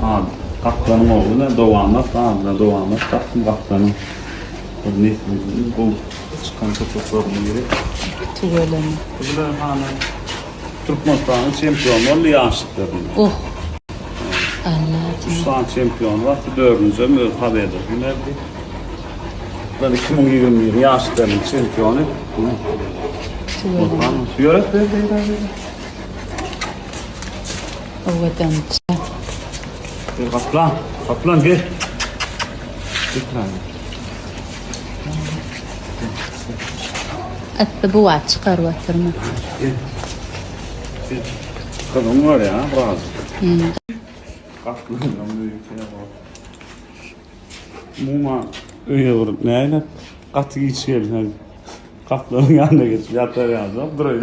Abi kaptanım oldu ne Doğanlar, abi Doğanlar kaptım kaptanım. Bu ne bu çıkan topraklarına göre. Tuğalama. Bunlar hani Türkmenistan'ın şampiyonluğu yaşlıkları. Oh. Allah. 3 tane şampiyon var. Bu dördüncü mü haberde. Bunlar bir. Ben 2020 yaşlıkların şampiyonu. Tuğalama. Yöret de. Ovadan. Kaplan. Kaplan gel. Lütfen. Hatta bu aç çıkarvatırma. Kadın var ya, razı. Hmm. Kaplan büyük ya var. Muma öyle vurup neyle? Katı içelim hadi. Kaplanın yanına geç. Yatar yazdım. Buraya.